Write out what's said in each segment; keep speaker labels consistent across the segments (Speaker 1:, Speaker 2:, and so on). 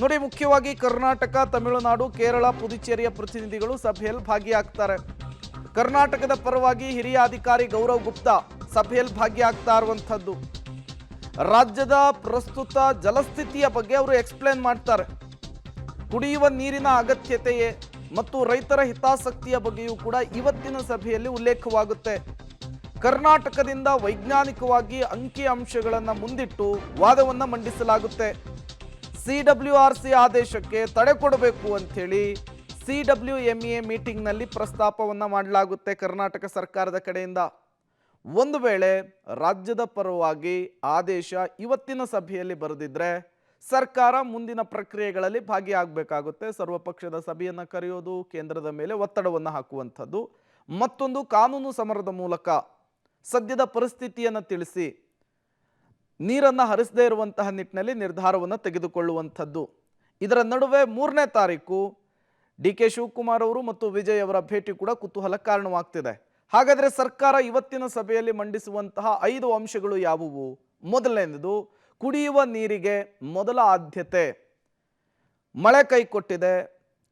Speaker 1: ನೋಡಿ, ಮುಖ್ಯವಾಗಿ ಕರ್ನಾಟಕ, ತಮಿಳುನಾಡು, ಕೇರಳ, ಪುದುಚೇರಿಯ ಪ್ರತಿನಿಧಿಗಳು ಸಭೆಯಲ್ಲಿ ಭಾಗಿಯಾಗ್ತಾರೆ. ಕರ್ನಾಟಕದ ಪರವಾಗಿ ಹಿರಿಯ ಅಧಿಕಾರಿ ಗೌರವ್ ಗುಪ್ತಾ ಸಭೆಯಲ್ಲಿ ಭಾಗಿಯಾಗ್ತಾ ಇರುವಂಥದ್ದು. ರಾಜ್ಯದ ಪ್ರಸ್ತುತ ಜಲಸ್ಥಿತಿಯ ಬಗ್ಗೆ ಅವರು ಎಕ್ಸ್ಪ್ಲೇನ್ ಮಾಡ್ತಾರೆ. ಕುಡಿಯುವ ನೀರಿನ ಅಗತ್ಯತೆಯೇ ಮತ್ತು ರೈತರ ಹಿತಾಸಕ್ತಿಯ ಬಗ್ಗೆಯೂ ಕೂಡ ಇವತ್ತಿನ ಸಭೆಯಲ್ಲಿ ಉಲ್ಲೇಖವಾಗುತ್ತೆ. ಕರ್ನಾಟಕದಿಂದ ವೈಜ್ಞಾನಿಕವಾಗಿ ಅಂಕಿ ಅಂಶಗಳನ್ನು ಮುಂದಿಟ್ಟು ವಾದವನ್ನು ಮಂಡಿಸಲಾಗುತ್ತೆ. CWRC ಆದೇಶಕ್ಕೆ ತಡೆ ಕೊಡಬೇಕು ಅಂಥೇಳಿ CWMA ಮೀಟಿಂಗ್ನಲ್ಲಿ ಪ್ರಸ್ತಾಪವನ್ನು ಮಾಡಲಾಗುತ್ತೆ ಕರ್ನಾಟಕ ಸರ್ಕಾರದ ಕಡೆಯಿಂದ. ಒಂದು ವೇಳೆ ರಾಜ್ಯದ ಪರವಾಗಿ ಆದೇಶ ಇವತ್ತಿನ ಸಭೆಯಲ್ಲಿ ಬರೆದಿದ್ರೆ ಸರ್ಕಾರ ಮುಂದಿನ ಪ್ರಕ್ರಿಯೆಗಳಲ್ಲಿ ಭಾಗಿಯಾಗಬೇಕಾಗುತ್ತೆ. ಸರ್ವಪಕ್ಷದ ಸಭೆಯನ್ನು ಕರೆಯೋದು, ಕೇಂದ್ರದ ಮೇಲೆ ಒತ್ತಡವನ್ನು ಹಾಕುವಂಥದ್ದು, ಮತ್ತೊಂದು ಕಾನೂನು ಸಮರದ ಮೂಲಕ ಸದ್ಯದ ಪರಿಸ್ಥಿತಿಯನ್ನು ತಿಳಿಸಿ ನೀರನ್ನು ಹರಿಸದೇ ಇರುವಂತಹ ನಿಟ್ಟಿನಲ್ಲಿ ನಿರ್ಧಾರವನ್ನು ತೆಗೆದುಕೊಳ್ಳುವಂಥದ್ದು. ಇದರ ನಡುವೆ 3ನೇ ತಾರೀಕು DK ಶಿವಕುಮಾರ್ ಅವರು ಮತ್ತು ವಿಜಯ್ ಅವರ ಭೇಟಿ ಕೂಡ ಕುತೂಹಲ ಕಾರಣವಾಗ್ತಿದೆ. ಹಾಗಾದರೆ ಸರ್ಕಾರ ಇವತ್ತಿನ ಸಭೆಯಲ್ಲಿ ಮಂಡಿಸುವಂತಹ 5 ಅಂಶಗಳು ಯಾವುವು? ಮೊದಲನೇದು, ಕುಡಿಯುವ ನೀರಿಗೆ ಮೊದಲ ಆದ್ಯತೆ. ಮಳೆ ಕೈ ಕೊಟ್ಟಿದೆ,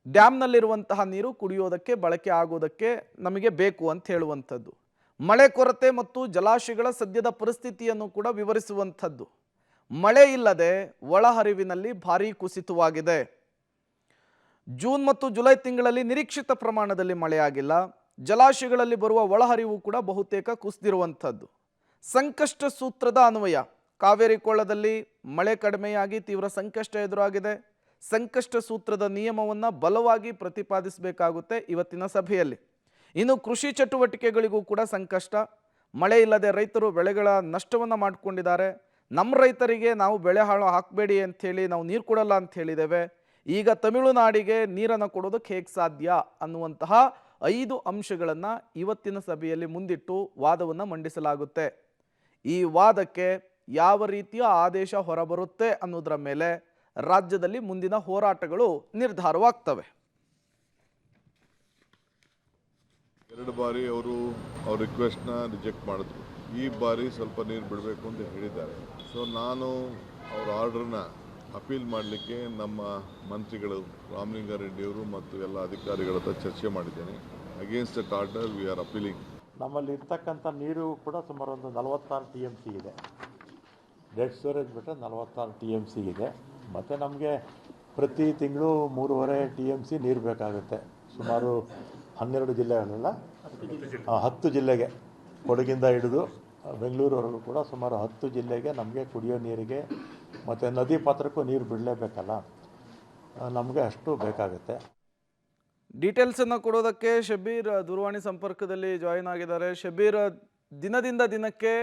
Speaker 1: ಡ್ಯಾಮ್ನಲ್ಲಿರುವಂತಹ ನೀರು ಕುಡಿಯೋದಕ್ಕೆ ಬಳಕೆ ಆಗೋದಕ್ಕೆ ನಮಗೆ ಬೇಕು ಅಂತ ಹೇಳುವಂಥದ್ದು. ಮಳೆ ಕೊರತೆ ಮತ್ತು ಜಲಾಶಯಗಳ ಸದ್ಯದ ಪರಿಸ್ಥಿತಿಯನ್ನು ಕೂಡ ವಿವರಿಸುವಂಥದ್ದು. ಮಳೆ ಇಲ್ಲದೆ ಒಳಹರಿವಿನಲ್ಲಿ ಭಾರೀ ಕುಸಿತವಾಗಿದೆ. ಜೂನ್ ಮತ್ತು ಜುಲೈ ತಿಂಗಳಲ್ಲಿ ನಿರೀಕ್ಷಿತ ಪ್ರಮಾಣದಲ್ಲಿ ಮಳೆಯಾಗಿಲ್ಲ. ಜಲಾಶಯಗಳಲ್ಲಿ ಬರುವ ಒಳಹರಿವು ಕೂಡ ಬಹುತೇಕ ಕುಸಿದಿರುವಂಥದ್ದು. ಸಂಕಷ್ಟ ಸೂತ್ರದ ಅನ್ವಯ ಕಾವೇರಿ ಕೊಳ್ಳದಲ್ಲಿ ಮಳೆ ಕಡಿಮೆಯಾಗಿ ತೀವ್ರ ಸಂಕಷ್ಟ ಎದುರಾಗಿದೆ. ಸಂಕಷ್ಟ ಸೂತ್ರದ ನಿಯಮವನ್ನು ಬಲವಾಗಿ ಪ್ರತಿಪಾದಿಸಬೇಕಾಗುತ್ತೆ ಇವತ್ತಿನ ಸಭೆಯಲ್ಲಿ. ಇನ್ನು ಕೃಷಿ ಚಟುವಟಿಕೆಗಳಿಗೂ ಕೂಡ ಸಂಕಷ್ಟ. ಮಳೆ ಇಲ್ಲದೆ ರೈತರು ಬೆಳೆಗಳ ನಷ್ಟವನ್ನು ಮಾಡಿಕೊಂಡಿದ್ದಾರೆ. ನಮ್ಮ ರೈತರಿಗೆ ನಾವು ಬೆಳೆ ಹಾಳು ಹಾಕಬೇಡಿ ಅಂಥೇಳಿ ನಾವು ನೀರು ಕೊಡಲ್ಲ ಅಂತ ಹೇಳಿದ್ದೇವೆ. ಈಗ ತಮಿಳುನಾಡಿಗೆ ನೀರನ್ನು ಕೊಡೋದಕ್ಕೆ ಹೇಗೆ ಸಾಧ್ಯ ಅನ್ನುವಂತಹ 5 ಅಂಶಗಳನ್ನು ಇವತ್ತಿನ ಸಭೆಯಲ್ಲಿ ಮುಂದಿಟ್ಟು ವಾದವನ್ನು ಮಂಡಿಸಲಾಗುತ್ತೆ. ಈ ವಾದಕ್ಕೆ ಯಾವ ರೀತಿಯ ಆದೇಶ ಹೊರಬರುತ್ತೆ ಅನ್ನೋದರ ಮೇಲೆ ರಾಜ್ಯದಲ್ಲಿ ಮುಂದಿನ ಹೋರಾಟಗಳು ನಿರ್ಧಾರವಾಗ್ತವೆ.
Speaker 2: 2 ಬಾರಿ ಅವರು ಅವ್ರ ರಿಕ್ವೆಸ್ಟ್ನ ರಿಜೆಕ್ಟ್ ಮಾಡಿದ್ರು. ಈ ಬಾರಿ ಸ್ವಲ್ಪ ನೀರು ಬಿಡಬೇಕು ಅಂತ ಹೇಳಿದ್ದಾರೆ. ಸೊ ನಾನು ಅವ್ರ ಆರ್ಡ್ರನ್ನ ಅಪೀಲ್ ಮಾಡಲಿಕ್ಕೆ ನಮ್ಮ ಮಂತ್ರಿಗಳು ರಾಮಲಿಂಗಾರೆಡ್ಡಿಯವರು ಮತ್ತು ಎಲ್ಲ ಅಧಿಕಾರಿಗಳ ಹತ್ರ ಚರ್ಚೆ ಮಾಡಿದ್ದೇನೆ. Against that order we are appealing.
Speaker 3: ನಮ್ಮಲ್ಲಿ ಇರ್ತಕ್ಕಂಥ ನೀರು ಕೂಡ ಸುಮಾರು ಒಂದು 46 TMC ಇದೆ. ಡೆಡ್ ಸ್ಟೋರೇಜ್ ಬಿಟ್ಟರೆ 46 TMC ಇದೆ. ಮತ್ತು ನಮಗೆ ಪ್ರತಿ ತಿಂಗಳು 3.5 TMC ನೀರು ಬೇಕಾಗುತ್ತೆ. ಸುಮಾರು 12 ಜಿಲ್ಲೆಗಳಲ್ಲ, 10 ಜಿಲ್ಲೆಗೆ, ಕೊಡಗಿಂದ ಹಿಡಿದು ಬೆಂಗಳೂರವರೆಗೂ ಕೂಡ ಸುಮಾರು 10 ಜಿಲ್ಲೆಗೆ ನಮಗೆ ಕುಡಿಯೋ ನೀರಿಗೆ ಮತ್ತು ನದಿ ಪಾತ್ರಕ್ಕೂ ನೀರು ಬಿಡಲೇಬೇಕಲ್ಲ, ನಮಗೆ ಅಷ್ಟು ಬೇಕಾಗುತ್ತೆ.
Speaker 1: ಡೀಟೇಲ್ಸನ್ನು ಕೊಡೋದಕ್ಕೆ ಶಬೀರ್ ದೂರವಾಣಿ ಸಂಪರ್ಕದಲ್ಲಿ ಜಾಯಿನ್ ಆಗಿದ್ದಾರೆ. ಶಬೀರ್, ದಿನದಿಂದ ದಿನಕ್ಕೆ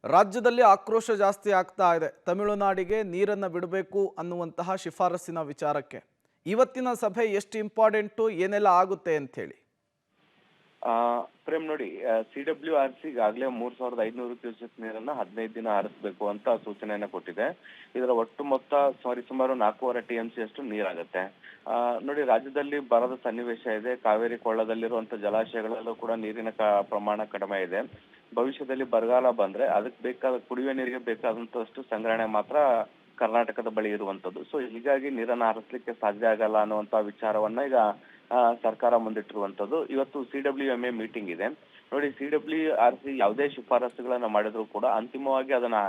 Speaker 1: ರಾಜ್ಯದಲ್ಲಿ ಆಕ್ರೋಶ ಜಾಸ್ತಿ ಆಗ್ತಾ ಇದೆ ತಮಿಳುನಾಡಿಗೆ ನೀರನ್ನು ಬಿಡಬೇಕು ಅನ್ನುವಂತಹ ಶಿಫಾರಸ್ಸಿನ ವಿಚಾರಕ್ಕೆ. ಇವತ್ತಿನ ಸಭೆ ಎಷ್ಟು ಇಂಪಾರ್ಟೆಂಟು, ಏನೆಲ್ಲ ಆಗುತ್ತೆ ಅಂಥೇಳಿ?
Speaker 4: ಪ್ರೇಮ್, ನೋಡಿ, CWRC ಈಗಾಗಲೇ 3500 ಕ್ಯೂಸೆಕ್ ನೀರನ್ನ 15 ದಿನ ಹರಿಸಬೇಕು ಅಂತ ಸೂಚನೆಯನ್ನ ಕೊಟ್ಟಿದೆ. ಇದರ ಒಟ್ಟು ಮೊತ್ತ ಸುಮಾರು 4.5 TMC ಅಷ್ಟು ನೀರಾಗುತ್ತೆ. ನೋಡಿ, ರಾಜ್ಯದಲ್ಲಿ ಬರದ ಸನ್ನಿವೇಶ ಇದೆ. ಕಾವೇರಿ ಕೊಳ್ಳದಲ್ಲಿರುವಂತ ಜಲಾಶಯಗಳಲ್ಲೂ ಕೂಡ ನೀರಿನ ಪ್ರಮಾಣ ಕಡಿಮೆ ಇದೆ. ಭವಿಷ್ಯದಲ್ಲಿ ಬರಗಾಲ ಬಂದ್ರೆ ಅದಕ್ಕೆ ಬೇಕಾದ ಕುಡಿಯುವ ನೀರಿಗೆ ಬೇಕಾದಂತಷ್ಟು ಸಂಗ್ರಹಣೆ ಮಾತ್ರ ಕರ್ನಾಟಕದ ಬಳಿ ಇರುವಂತದ್ದು. ಸೊ ಹೀಗಾಗಿ ನೀರನ್ನ ಹರಿಸ್ಲಿಕ್ಕೆ ಸಾಧ್ಯ ಆಗಲ್ಲ ಅನ್ನುವಂತ ವಿಚಾರವನ್ನ ಈಗ ಸರ್ಕಾರ ಮುಂದಿಟ್ಟಿರುವಂತದ್ದು. ಇವತ್ತು CWMA ಮೀಟಿಂಗ್ ಇದೆ. ನೋಡಿ, CWRC ಯಾವುದೇ ಶಿಫಾರಸುಗಳನ್ನ ಮಾಡಿದ್ರು ಕೂಡ ಅಂತಿಮವಾಗಿ ಅದನ್ನ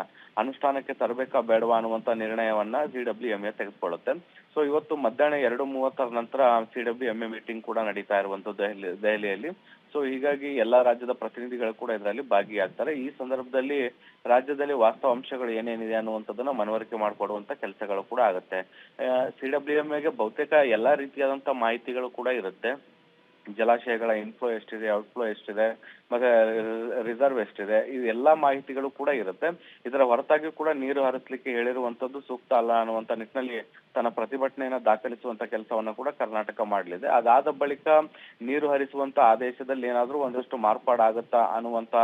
Speaker 4: ಅನುಷ್ಠಾನಕ್ಕೆ ತರಬೇಕಾ ಬೇಡವಾ ಅನ್ನುವಂತ ನಿರ್ಣಯವನ್ನ CWMA ತೆಗೆದುಕೊಳ್ಳುತ್ತೆ. ಸೊ ಇವತ್ತು ಮಧ್ಯಾಹ್ನ 2:30 ನಂತರ CWMA ಮೀಟಿಂಗ್ ಕೂಡ ನಡೀತಾ ಇರುವಂತದ್ದು ದೆಹಲಿಯಲ್ಲಿ. ಸೊ ಹೀಗಾಗಿ ಎಲ್ಲಾ ರಾಜ್ಯದ ಪ್ರತಿನಿಧಿಗಳು ಕೂಡ ಇದರಲ್ಲಿ ಭಾಗಿಯಾಗ್ತಾರೆ. ಈ ಸಂದರ್ಭದಲ್ಲಿ ರಾಜ್ಯದಲ್ಲಿ ವಾಸ್ತವ ಅಂಶಗಳು ಏನೇನಿದೆ ಅನ್ನುವಂಥದ್ದನ್ನ ಮನವರಿಕೆ ಮಾಡಿಕೊಡುವಂತ ಕೆಲಸಗಳು ಕೂಡ ಆಗುತ್ತೆ. CWMAಗೆ ಬಹುತೇಕ ಎಲ್ಲಾ ರೀತಿಯಾದಂತ ಮಾಹಿತಿಗಳು ಕೂಡ ಇರುತ್ತೆ. ಜಲಾಶಯಗಳ ಇನ್ಫ್ಲೋ ಎಷ್ಟಿದೆ, ಔಟ್ಫ್ಲೋ ಎಷ್ಟಿದೆ, ಮತ್ತೆ ರಿಸರ್ವ್ ಎಷ್ಟಿದೆ, ಇವೆಲ್ಲಾ ಮಾಹಿತಿಗಳು ಕೂಡ ಇರುತ್ತೆ. ಇದರ ಹೊರತಾಗಿ ಕೂಡ ನೀರು ಹರಿಸಲಿಕ್ಕೆ ಹೇಳಿರುವಂತದ್ದು ಸೂಕ್ತ ಅಲ್ಲ ಅನ್ನುವಂತ ನಿಟ್ಟಿನಲ್ಲಿ ತನ್ನ ಪ್ರತಿಭಟನೆಯನ್ನ ದಾಖಲಿಸುವಂತ ಕೆಲಸವನ್ನ ಕೂಡ ಕರ್ನಾಟಕ ಮಾಡಲಿದೆ. ಅದಾದ ಬಳಿಕ ನೀರು ಹರಿಸುವಂತ ಆದೇಶದಲ್ಲಿ ಏನಾದ್ರೂ ಒಂದಷ್ಟು ಮಾರ್ಪಾಡಾಗುತ್ತಾ ಅನ್ನುವಂತ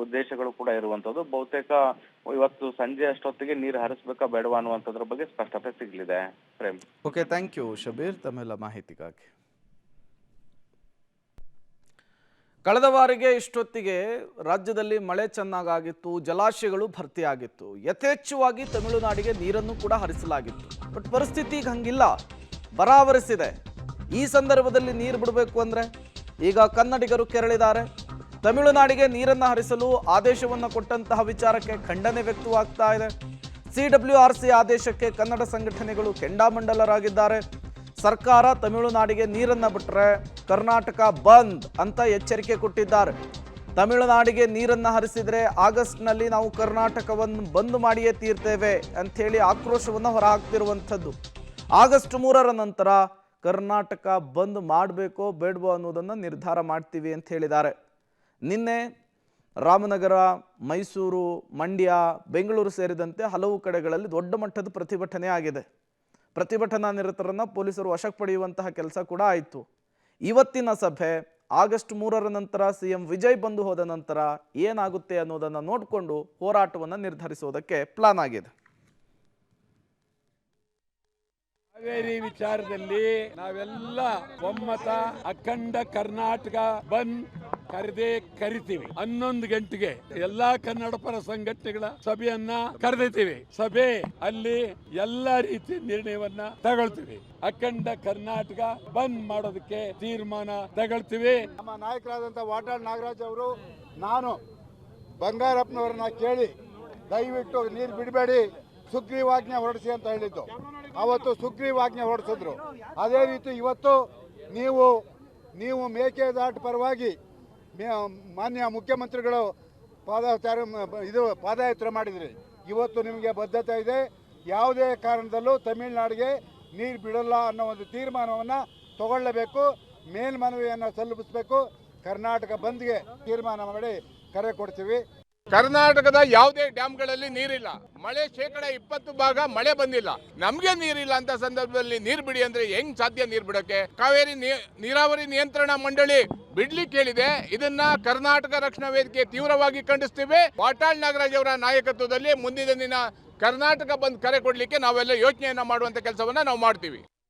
Speaker 4: ಉದ್ದೇಶಗಳು ಕೂಡ ಇರುವಂತದ್ದು. ಬಹುತೇಕ ಇವತ್ತು ಸಂಜೆ ಅಷ್ಟೊತ್ತಿಗೆ ನೀರು ಹರಿಸಬೇಕಾ ಬೇಡವಾ ಅನ್ನುವಂಥದ್ರ ಬಗ್ಗೆ ಸ್ಪಷ್ಟತೆ ಸಿಗಲಿದೆ. Prem,
Speaker 1: okay, thank you Shabbir ತಮ್ಮೆಲ್ಲ ಮಾಹಿತಿಗಾಗಿ. ಕಳೆದ ಬಾರಿಗೆ ಇಷ್ಟೊತ್ತಿಗೆ ರಾಜ್ಯದಲ್ಲಿ ಮಳೆ ಚೆನ್ನಾಗಾಗಿತ್ತು, ಜಲಾಶಯಗಳು ಭರ್ತಿಯಾಗಿತ್ತು, ಯಥೇಚ್ಛವಾಗಿ ತಮಿಳುನಾಡಿಗೆ ನೀರನ್ನು ಕೂಡ ಹರಿಸಲಾಗಿತ್ತು. ಬಟ್ ಪರಿಸ್ಥಿತಿ ಈಗ ಹಂಗಿಲ್ಲ, ಬರಾವರಿಸಿದೆ. ಈ ಸಂದರ್ಭದಲ್ಲಿ ನೀರು ಬಿಡಬೇಕು ಅಂದರೆ ಈಗ ಕನ್ನಡಿಗರು ಕೆರಳಿದ್ದಾರೆ. ತಮಿಳುನಾಡಿಗೆ ನೀರನ್ನು ಹರಿಸಲು ಆದೇಶವನ್ನು ಕೊಟ್ಟಂತಹ ವಿಚಾರಕ್ಕೆ ಖಂಡನೆ ವ್ಯಕ್ತವಾಗ್ತಾ ಇದೆ. CWRC ಆದೇಶಕ್ಕೆ ಕನ್ನಡ ಸಂಘಟನೆಗಳು ಕೆಂಡಾಮಂಡಲರಾಗಿದ್ದಾರೆ. ಸರ್ಕಾರ ತಮಿಳುನಾಡಿಗೆ ನೀರನ್ನು ಬಿಟ್ಟರೆ ಕರ್ನಾಟಕ ಬಂದ್ ಅಂತ ಎಚ್ಚರಿಕೆ ಕೊಟ್ಟಿದ್ದಾರೆ. ತಮಿಳುನಾಡಿಗೆ ನೀರನ್ನು ಹರಿಸಿದರೆ ಆಗಸ್ಟ್ನಲ್ಲಿ ನಾವು ಕರ್ನಾಟಕವನ್ನು ಬಂದ್ ಮಾಡಿಯೇ ತೀರ್ತೇವೆ ಅಂಥೇಳಿ ಆಕ್ರೋಶವನ್ನು ಹೊರಹಾಕ್ತಿರುವಂಥದ್ದು. ಆಗಸ್ಟ್ 3ರ ನಂತರ ಕರ್ನಾಟಕ ಬಂದ್ ಮಾಡಬೇಕೋ ಬೇಡವೋ ಅನ್ನೋದನ್ನು ನಿರ್ಧಾರ ಮಾಡ್ತೀವಿ ಅಂತ ಹೇಳಿದ್ದಾರೆ. ನಿನ್ನೆ ರಾಮನಗರ, ಮೈಸೂರು, ಮಂಡ್ಯ, ಬೆಂಗಳೂರು ಸೇರಿದಂತೆ ಹಲವು ಕಡೆಗಳಲ್ಲಿ ದೊಡ್ಡ ಮಟ್ಟದ ಪ್ರತಿಭಟನೆ ಆಗಿದೆ. ಪ್ರತಿಭಟನಾ ನಿರತರನ್ನು ಪೊಲೀಸರು ವಶಕ್ಕೆ ಪಡೆಯುವಂತಹ ಕೆಲಸ ಕೂಡ ಆಯಿತು. ಇವತ್ತಿನ ಸಭೆ ಆಗಸ್ಟ್ 3ರ ನಂತರ CM ವಿಜಯ್ ಬಂದು ಹೋದ ನಂತರ ಏನಾಗುತ್ತೆ ಅನ್ನೋದನ್ನು ನೋಡಿಕೊಂಡು ಹೋರಾಟವನ್ನು ನಿರ್ಧರಿಸೋದಕ್ಕೆ ಪ್ಲಾನ್ ಆಗಿದೆ.
Speaker 5: ಕಾವೇರಿ ವಿಚಾರದಲ್ಲಿ ನಾವೆಲ್ಲ ಒಮ್ಮತ ಅಖಂಡ ಕರ್ನಾಟಕ ಬಂದ್ ಕರಿತೀವಿ. 11 ಗಂಟೆಗೆ ಎಲ್ಲಾ ಕನ್ನಡ ಪರ ಸಂಘಟನೆಗಳ ಸಭೆಯನ್ನ ಕರೆದಿದ್ದೀವಿ. ಸಭೆ ಅಲ್ಲಿ ಎಲ್ಲಾ ರೀತಿಯ ನಿರ್ಣಯವನ್ನ ತಗೊಳ್ತೀವಿ. ಅಖಂಡ ಕರ್ನಾಟಕ ಬಂದ್ ಮಾಡೋದಕ್ಕೆ ತೀರ್ಮಾನ ತಗೊಳ್ತೀವಿ.
Speaker 6: ನಮ್ಮ ನಾಯಕರಾದಂಥ ವಾಟಾಳ್ ನಾಗರಾಜ್ ಅವರು ನಾನು ಬಂಗಾರಪ್ಪನವ್ರನ್ನ ಕೇಳಿ ದಯವಿಟ್ಟು ನೀರು ಬಿಡಬೇಡಿ, ಸುಗ್ರೀವಾಜ್ಞೆ ಹೊರಡಿಸಿ ಅಂತ ಹೇಳಿದ್ದು. ಅವತ್ತು ಸುಗ್ರೀವಾಜ್ಞೆ ಹೊರಡಿಸಿದ್ರು. ಅದೇ ರೀತಿ ಇವತ್ತು ನೀವು ಮೇಕೆದಾಟು ಪರವಾಗಿ ಮಾನ್ಯ ಮುಖ್ಯಮಂತ್ರಿಗಳು ಪಾದಯಾತ್ರೆ ಮಾಡಿದ್ರಿ. ಇವತ್ತು ನಿಮಗೆ ಬದ್ಧತೆ ಇದೆ. ಯಾವುದೇ ಕಾರಣದಲ್ಲೂ ತಮಿಳುನಾಡಿಗೆ ನೀರು ಬಿಡಲ್ಲ ಅನ್ನೋ ಒಂದು ತೀರ್ಮಾನವನ್ನು ತಗೊಳ್ಳಬೇಕು. ಮೇಲ್ಮನವಿಯನ್ನು ಸಲ್ಲಿಸಬೇಕು. ಕರ್ನಾಟಕ ಬಂದ್ಗೆ ತೀರ್ಮಾನ ಮಾಡಿ ಕರೆ ಕೊಡ್ತೀವಿ.
Speaker 7: ಕರ್ನಾಟಕದ ಯಾವುದೇ ಡ್ಯಾಮ್ಗಳಲ್ಲಿ ನೀರಿಲ್ಲ. ಮಳೆ 20% ಮಳೆ ಬಂದಿಲ್ಲ. ನಮ್ಗೆ ನೀರಿಲ್ಲ ಅಂತ ಸಂದರ್ಭದಲ್ಲಿ ನೀರು ಬಿಡಿ ಅಂದ್ರೆ ಹೆಂಗ್ ಸಾಧ್ಯ ನೀರು ಬಿಡೋಕೆ? ಕಾವೇರಿ ನೀರಾವರಿ ನಿಯಂತ್ರಣ ಮಂಡಳಿ ಬಿಡ್ಲಿಕ್ಕೆ ಹೇಳಿದೆ. ಇದನ್ನ ಕರ್ನಾಟಕ ರಕ್ಷಣಾ ವೇದಿಕೆ ತೀವ್ರವಾಗಿ ಖಂಡಿಸ್ತೀವಿ. ವಾಟಾಳ್ ನಾಗರಾಜ್ ಅವರ ನಾಯಕತ್ವದಲ್ಲಿ ಮುಂದಿನ ದಿನ ಕರ್ನಾಟಕ ಬಂದ್ ಕರೆ ಕೊಡ್ಲಿಕ್ಕೆ ನಾವೆಲ್ಲ ಯೋಚನೆಯನ್ನ ಮಾಡುವಂತ ಕೆಲಸವನ್ನ ನಾವು ಮಾಡ್ತೀವಿ.